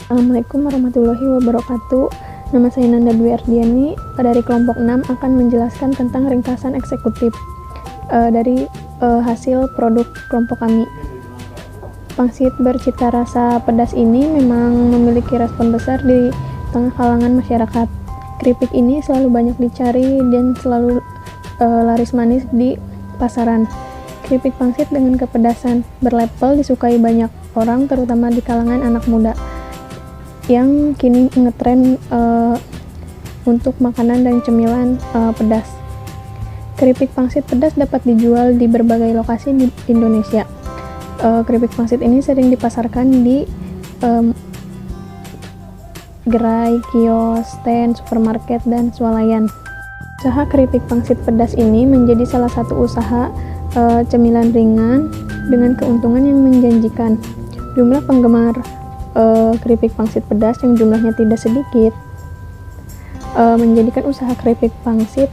Assalamualaikum warahmatullahi wabarakatuh. Nama saya Nanda Dwi Ardiani, dari kelompok 6 akan menjelaskan tentang ringkasan eksekutif dari hasil produk kelompok kami. Pangsit bercita rasa pedas ini memang memiliki respon besar di tengah kalangan masyarakat. Keripik ini selalu banyak dicari dan selalu laris manis di pasaran. Keripik pangsit dengan kepedasan berlevel disukai banyak orang, terutama di kalangan anak muda yang kini ngetren untuk makanan dan cemilan pedas. Keripik pangsit pedas dapat dijual di berbagai lokasi di Indonesia. Keripik pangsit ini sering dipasarkan di gerai, kios, stand, supermarket, dan swalayan. Usaha keripik pangsit pedas ini menjadi salah satu usaha cemilan ringan dengan keuntungan yang menjanjikan. Jumlah penggemar keripik pangsit pedas yang jumlahnya tidak sedikit menjadikan usaha keripik pangsit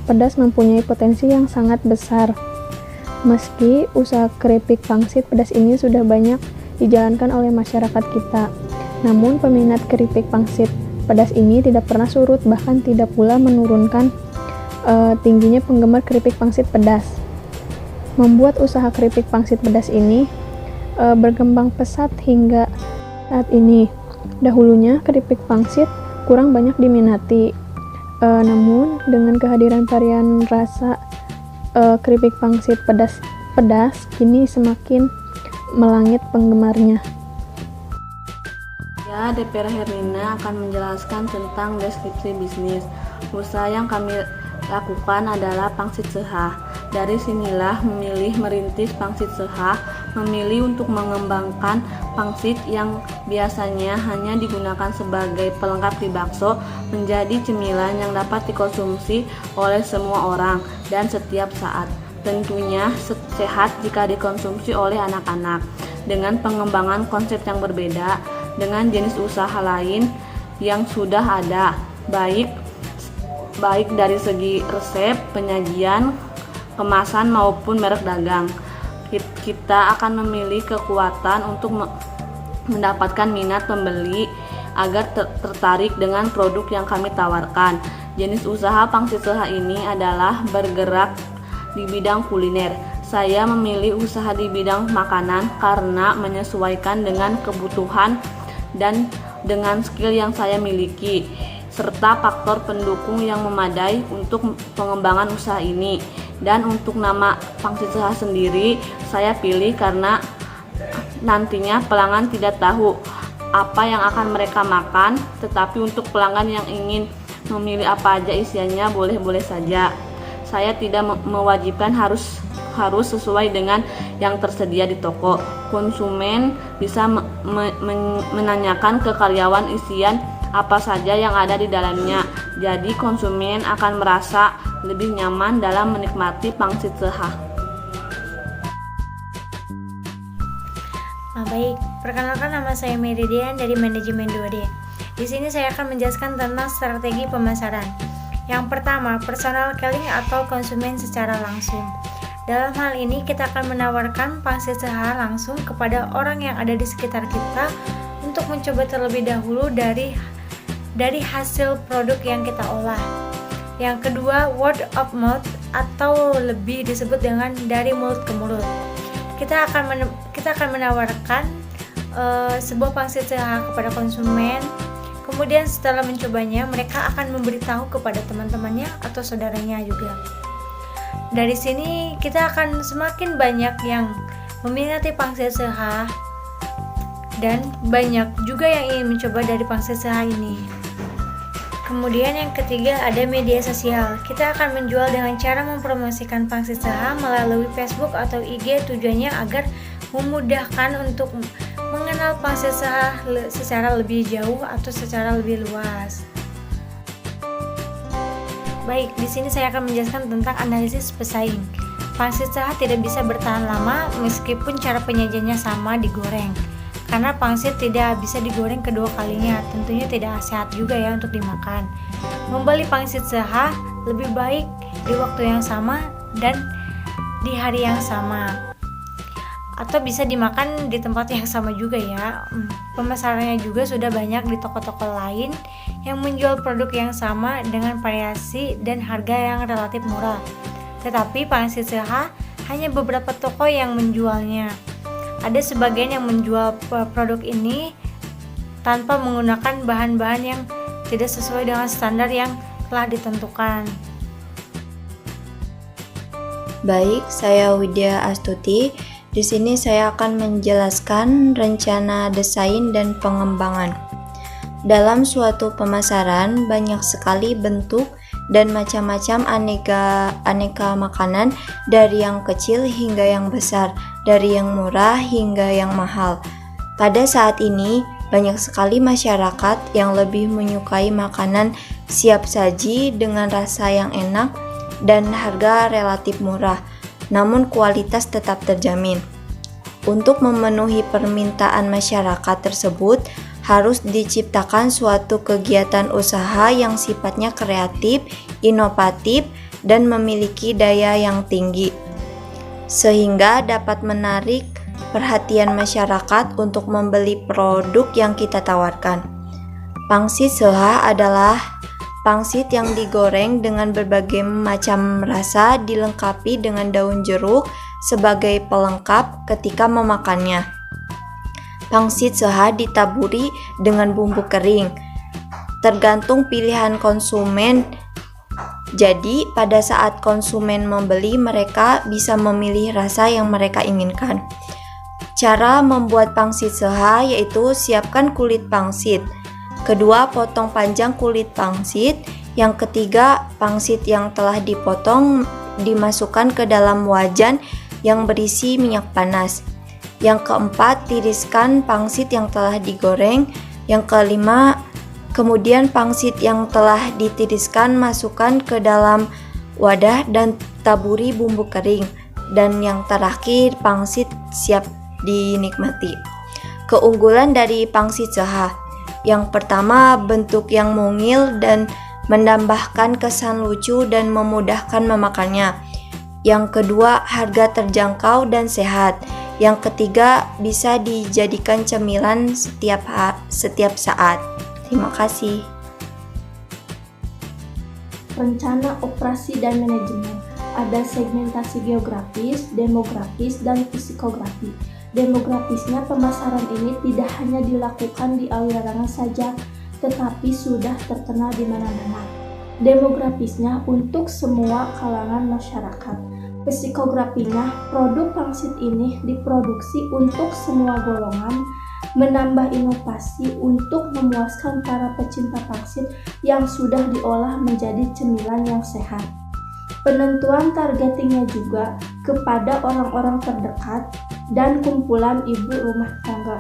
pedas mempunyai potensi yang sangat besar. Meski usaha keripik pangsit pedas ini sudah banyak dijalankan oleh masyarakat kita, namun peminat keripik pangsit pedas ini tidak pernah surut, bahkan tidak pula menurunkan tingginya penggemar keripik pangsit pedas. Membuat usaha keripik pangsit pedas ini berkembang pesat hingga saat ini. Dahulunya keripik pangsit kurang banyak diminati, namun dengan kehadiran varian rasa keripik pangsit pedas kini semakin melangit penggemarnya. Ya, DPR Herlina akan menjelaskan tentang deskripsi bisnis. Usaha yang kami lakukan adalah pangsit seha. Dari sinilah memilih merintis pangsit seha, memilih untuk mengembangkan pangsit yang biasanya hanya digunakan sebagai pelengkap di bakso menjadi cemilan yang dapat dikonsumsi oleh semua orang dan setiap saat. Tentunya sehat jika dikonsumsi oleh anak-anak. Dengan pengembangan konsep yang berbeda dengan jenis usaha lain yang sudah ada, baik dari segi resep, penyajian, kemasan maupun merek dagang. Kita akan memilih kekuatan untuk mendapatkan minat pembeli agar tertarik dengan produk yang kami tawarkan. Jenis usaha pangsit seha ini adalah bergerak di bidang kuliner. Saya memilih usaha di bidang makanan karena menyesuaikan dengan kebutuhan dan dengan skill yang saya miliki, serta faktor pendukung yang memadai untuk pengembangan usaha ini. Dan untuk nama pangsit seha sendiri saya pilih karena nantinya pelanggan tidak tahu apa yang akan mereka makan, tetapi untuk pelanggan yang ingin memilih apa aja isiannya boleh-boleh saja. Saya tidak mewajibkan harus sesuai dengan yang tersedia di toko. Konsumen bisa menanyakan ke karyawan isian apa saja yang ada di dalamnya. Jadi konsumen akan merasa lebih nyaman dalam menikmati pangsit seha. Baik, perkenalkan nama saya Meridian dari manajemen 2D. Di sini saya akan menjelaskan tentang strategi pemasaran. Yang pertama, personal selling atau konsumen secara langsung. Dalam hal ini kita akan menawarkan pangsit seha langsung kepada orang yang ada di sekitar kita untuk mencoba terlebih dahulu dari hasil produk yang kita olah. Yang kedua, word of mouth atau lebih disebut dengan dari mulut ke mulut. Kita akan menawarkan sebuah pangsit seha kepada konsumen. Kemudian setelah mencobanya, mereka akan memberitahu kepada teman-temannya atau saudaranya juga. Dari sini kita akan semakin banyak yang meminati pangsit seha dan banyak juga yang ingin mencoba dari pangsit seha ini. Kemudian yang ketiga ada media sosial. Kita akan menjual dengan cara mempromosikan pangsit seha melalui Facebook atau IG, tujuannya agar memudahkan untuk mengenal pangsit seha secara lebih jauh atau secara lebih luas. Baik, di sini saya akan menjelaskan tentang analisis pesaing. Pangsit seha tidak bisa bertahan lama meskipun cara penyajiannya sama digoreng. Karena pangsit tidak bisa digoreng kedua kalinya, tentunya tidak sehat juga ya untuk dimakan. Membeli pangsit seha lebih baik di waktu yang sama dan di hari yang sama. atau bisa dimakan di tempat yang sama juga ya. Pemasarannya juga sudah banyak di toko-toko lain yang menjual produk yang sama dengan variasi dan harga yang relatif murah. Tetapi pangsit seha hanya beberapa toko yang menjualnya. Ada sebagian yang menjual produk ini tanpa menggunakan bahan-bahan yang tidak sesuai dengan standar yang telah ditentukan. Baik, saya Widya Astuti. Di sini saya akan menjelaskan rencana desain dan pengembangan. Dalam suatu pemasaran, banyak sekali bentuk dan macam-macam aneka makanan, dari yang kecil hingga yang besar, dari yang murah hingga yang mahal. Pada saat ini, banyak sekali masyarakat yang lebih menyukai makanan siap saji dengan rasa yang enak dan harga relatif murah, namun kualitas tetap terjamin. Untuk memenuhi permintaan masyarakat tersebut, harus diciptakan suatu kegiatan usaha yang sifatnya kreatif, inovatif, dan memiliki daya yang tinggi, sehingga dapat menarik perhatian masyarakat untuk membeli produk yang kita tawarkan. Pangsit seha adalah pangsit yang digoreng dengan berbagai macam rasa, dilengkapi dengan daun jeruk sebagai pelengkap ketika memakannya. Pangsit seha ditaburi dengan bumbu kering, tergantung pilihan konsumen. Jadi, pada saat konsumen membeli, mereka bisa memilih rasa yang mereka inginkan. Cara membuat pangsit seha yaitu siapkan kulit pangsit. Kedua, potong panjang kulit pangsit. Yang ketiga, pangsit yang telah dipotong dimasukkan ke dalam wajan yang berisi minyak panas. Yang keempat, tiriskan pangsit yang telah digoreng. Yang kelima, kemudian pangsit yang telah ditiriskan masukkan ke dalam wadah dan taburi bumbu kering. Dan yang terakhir, pangsit siap dinikmati. Keunggulan dari pangsit seha: yang pertama, bentuk yang mungil dan menambahkan kesan lucu dan memudahkan memakannya. Yang kedua, harga terjangkau dan sehat. Yang ketiga, bisa dijadikan cemilan setiap saat. Terima kasih. Rencana operasi dan manajemen. Ada segmentasi geografis, demografis, dan psikografi. Demografisnya, pemasaran ini tidak hanya dilakukan di Awirarangan saja, tetapi sudah terkenal di mana-mana. Demografisnya untuk semua kalangan masyarakat. Psikografinya, produk pangsit ini diproduksi untuk semua golongan, menambah inovasi untuk memuaskan para pecinta pangsit yang sudah diolah menjadi cemilan yang sehat. Penentuan targetingnya juga kepada orang-orang terdekat dan kumpulan ibu rumah tangga.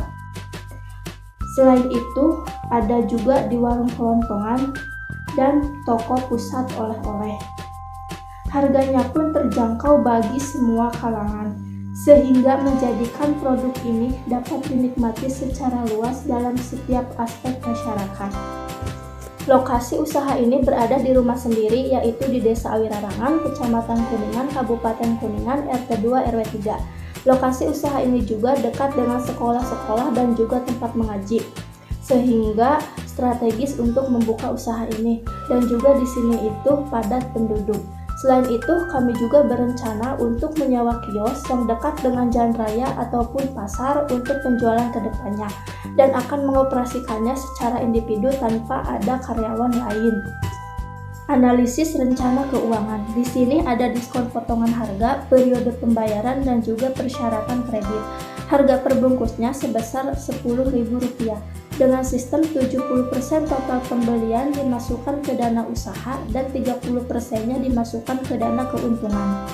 Selain itu, ada juga di warung kelontongan dan toko pusat oleh-oleh. Harganya pun terjangkau bagi semua kalangan, sehingga menjadikan produk ini dapat dinikmati secara luas dalam setiap aspek masyarakat. Lokasi usaha ini berada di rumah sendiri, yaitu di Desa Awirarangan, Kecamatan Kuningan, Kabupaten Kuningan, RT 2 RW 3. Lokasi usaha ini juga dekat dengan sekolah-sekolah dan juga tempat mengaji, sehingga strategis untuk membuka usaha ini, dan juga di sini itu padat penduduk. Selain itu, kami juga berencana untuk menyewa kios yang dekat dengan jalan raya ataupun pasar untuk penjualan ke depannya, dan akan mengoperasikannya secara individu tanpa ada karyawan lain. Analisis rencana keuangan. Di sini ada diskon potongan harga, periode pembayaran, dan juga persyaratan kredit. Harga perbungkusnya sebesar Rp10.000 dengan sistem 70% total pembelian dimasukkan ke dana usaha dan 30%-nya dimasukkan ke dana keuntungan.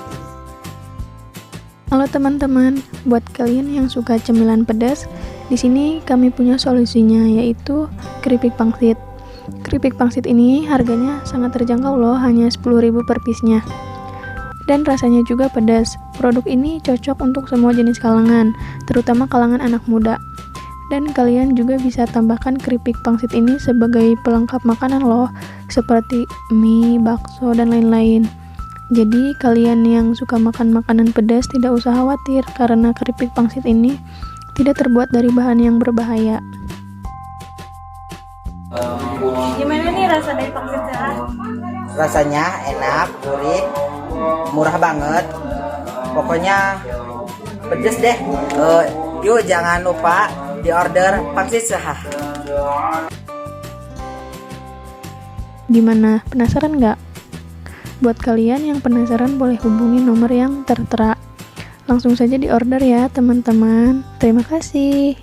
Halo teman-teman, buat kalian yang suka cemilan pedas, di sini kami punya solusinya, yaitu keripik pangsit. Keripik pangsit ini harganya sangat terjangkau loh, hanya 10.000 per piece-nya. Dan rasanya juga pedas. Produk ini cocok untuk semua jenis kalangan, terutama kalangan anak muda. Dan kalian juga bisa tambahkan keripik pangsit ini sebagai pelengkap makanan loh, seperti mie, bakso, dan lain-lain. Jadi kalian yang suka makan makanan pedas tidak usah khawatir karena keripik pangsit ini tidak terbuat dari bahan yang berbahaya. Gimana nih rasa dari pangsit sehat? Rasanya enak, gurih, murah banget. Pokoknya pedes deh. Yuk jangan lupa di order pangsit sehat. Gimana? Penasaran nggak? Buat kalian yang penasaran boleh hubungi nomor yang tertera. Langsung saja di order ya teman-teman. Terima kasih.